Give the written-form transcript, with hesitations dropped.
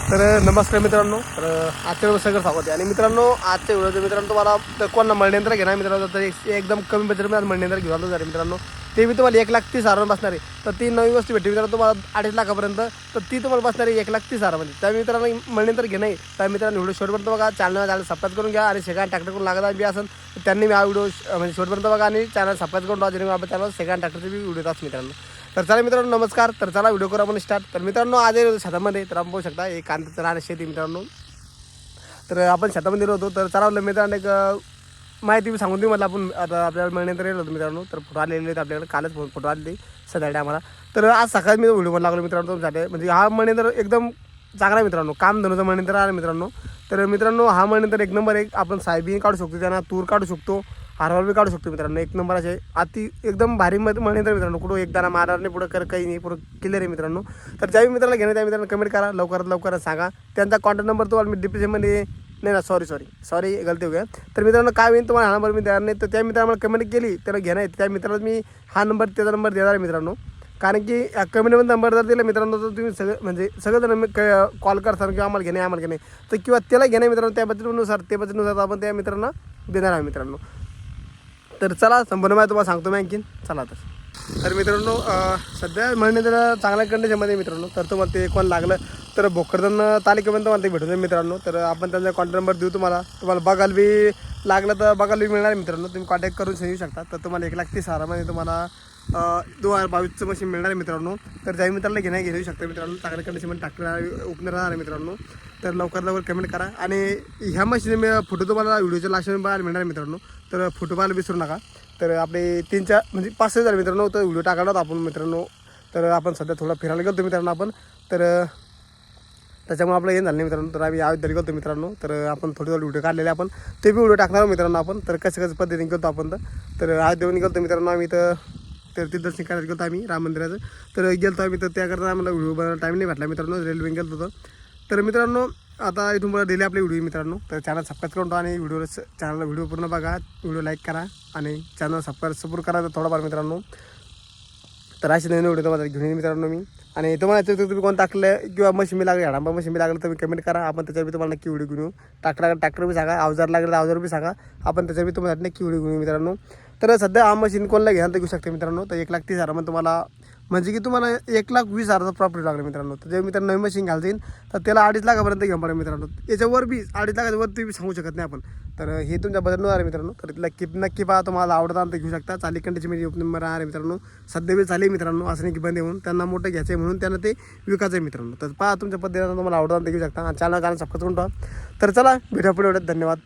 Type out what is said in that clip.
तर नमस्कार मित्रांनो. तर आजच्या व्हिडिओ सगळं स्वागत आहे. आणि मित्रांनो आजच्या व्हिडिओ मित्रांनो तुम्हाला कोणा मळणयंत्र घेणार मित्रांनो, तर एकदम कमी बजेटमध्ये आज मळणयंत्र घेऊन आलो झाले मित्रांनो. ते मी तुम्हाला 1,30,000 बसणार आहे. तर ती नवी वस्तू भेटते मित्रांनो तुम्हाला 2.5 लाखापर्यंत. तर ती तुम्हाला बसणार आहे 1,30,000 मध्ये. त्या मित्रांनो मळणयंत्र घेणं आहे तर मित्रांनो व्हिडिओ शेवटपर्यंत बघा. चॅनल सबस्क्राईब करून घ्या आणि सेकंड ट्रॅक्टर करून लागत बी असेल तर त्यांनी मी हा व्हिडिओ म्हणजे शेवटपर्यंत बघा आणि चॅनल सबस्क्राईब करून जेणेकरून आपण चॅनल सेकंड ट्रॅक्टरचे बी व्हिडिओ येतात मित्रांनो. तर चला मित्रांनो नमस्कार. तर चला व्हिडिओ करू आपण स्टार्ट. तर मित्रांनो आज शेतामध्ये तर आपण पाहू शकता हे कांद्याचं रान शेती मित्रांनो. तर आपण शेतामध्ये होतो. तर चला मित्रांनो एक माहिती मी सांगून देऊ म्हटलं आपण आता आपल्याला महिन्यानंतर येत होतो मित्रांनो. तर फोटो आलेले आहेत आपल्याकडे, कालच फोटो आलेले सध्या आम्हाला. तर आज सकाळी मी व्हिडिओ लागलो मित्रांनो तुमच्यासाठी. म्हणजे हा महिन्यानंतर एकदम चांगला आहे मित्रांनो, काम धनुचा महिन्यानंतर आला मित्रांनो. तर मित्रांनो हा महिन्यानंतर एक नंबर एक आपण सायबीन काढू शकतो, त्यांना तूर काढू शकतो, हरभरा बी काढू शकतो मित्रांनो. एक नंबर असे अति एकदम भारी महिन्यानंतर मित्रांनो. कुठं एकदा मारणार नाही, पुढं काही नाही, पुढं क्लिअर आहे मित्रांनो. तर ज्याही मित्रांना घेणं त्या मित्रांनो कमेंट करा, लवकरात सांगा. त्यांचा कॉन्टॅक्ट नंबर तुम्हाला मी डिस्क्रिप्शनमध्ये नाही सॉरी गलती हो गया. तर मित्रांनो काय होईल तुम्हाला हा नंबर मी देणार नाही. तर त्या मित्रांना मला कमेंट केली त्याला घेणं आहे त्या मित्राला मी हा नंबर त्याचा नंबर देणार आहे मित्रांनो. कारण की कमेंटमध्ये नंबर जर दिला मित्रांनो तर तुम्ही सगळेजण कॉल करताना किंवा आम्हाला घेणे तर किंवा त्याला घेणे मित्रांनो त्या बजेटनुसार आपण त्या मित्रांना देणार आहे मित्रांनो. तर चला संपूर्ण माहिती तुम्हाला सांगतो मी आणखीन. चला तर मित्रांनो सध्या म्हणणे तर चांगल्या कंडिशनमध्ये मित्रांनो. तर तुम्हाला ते कोण लागलं तर भोकरदन तालुक्यापर्यंत मला ते भेटून जाईल मित्रांनो. तर आपण त्यांचा कॉन्टॅक्ट नंबर देऊ तुम्हाला बघायला बी लागलं तर बघायला बी मिळणार मित्रांनो. तुम्ही कॉन्टॅक्ट करून येऊ शकता. तर तुम्हाला 1,30,000 मध्ये तुम्हाला 2022चं मशीन मिळणार आहे मित्रांनो. तर ज्या मित्राला घेऊ शकता मित्रांनो. चांगल्या कंडिशनमध्ये टाकणार ओपनर राहणार आहे मित्रांनो. तर लवकर कमेंट करा. आणि ह्या मशीन मी फोटो तुम्हाला व्हिडिओच्या लास्टमध्ये बघायला मिळणार आहे मित्रांनो. तर फोटो पाहायला विसरू नका. तर आपले 3-4 म्हणजे 5-6 झाले मित्रांनो. तर व्हिडिओ टाकणार आपण मित्रांनो. तर आपण सध्या थोडा फिरायला गेलो मित्रांनो आपण. तर त्याच्यामुळे आपलं हे झालं नाही मित्रांनो. तर आम्ही अयोध्येला गेलो मित्रांनो. तर आपण थोडे व्हिडिओ काढलेले आपण ते बी व्हिडिओ टाकणार मित्रांनो आपण. तर कसं पद्धतीने गेलो आपण. तर अयोध्येला गेलो मित्रांनो आम्ही. तर ते दर्शन करायला गेलो आम्ही राम मंदिराचं. तर गेलो आम्ही. तर त्याकरता आम्हाला व्हिडिओ बनवायला टाईम नाही भेटला मित्रांनो. रेल्वे गेलो होतं. तर मित्रांनो आता इथून मला दिले आपले व्हिडिओ मित्रांनो. तर चॅनल सबस्क्राईब करून टाका आणि व्हिडिओ पूर्ण बघा, व्हिडिओ लाईक करा आणि चॅनल सपोर्ट करा थोडाफार मित्रांनो. तर असे नवीन व्हिडिओ तुम्हाला घेऊन येईल मित्रांनो मी. आणि तुम्हाला तुम्ही कोण टाकलं किंवा मशीन बी लागली, हाडांबा मशीन बी लागलं तर मी कमेंट करा. आपण त्याच्यावर तुम्हाला नक्की व्हिडिओ घेऊन येऊ. ट्रॅक्टर बी सांगा, अवजार लागलं तर अवजार बी सांगा. आपण त्याच्यावर बी तुम्हाला नक्की व्हिडिओ घेऊन येऊ मित्रांनो. तर सध्या हा मशीन कोणाला घ्या तर घेऊ शकते मित्रांनो. तर 1,30,000 मध्ये तुम्हाला म्हणजे की तुम्हाला 1,20,000चा प्रॉफिट लागला मित्रांनो. तर जे मित्रांनो नवीन मशीन घालतील तर त्याला 2.5 लाखापर्यंत घेऊन पडेल मित्रांनो. याच्यावर बी 2.5 लाखाच्या तुम्ही सांगू शकत नाही आपण. तर हे तुमच्या बजेटनुसार आहे मित्रांनो. तर नक्की पहा, तुम्हाला आवडता तर घेऊ शकता. चाली कंडिशन म्हणजे नंबर आहे मित्रांनो. सध्या बी चालेल मित्रांनो. असं नाही की बंद येऊन त्यांना मोठं घ्यायचं आहे म्हणून त्यांना ते विकायचं आहे मित्रांनो. तर पहा तुमच्या पद्धतीनं तुम्हाला आवडता तर घेऊ शकता. चॅनल सबस्क्राईब करून ठेवा. तर चला भेटू पुढे. धन्यवाद.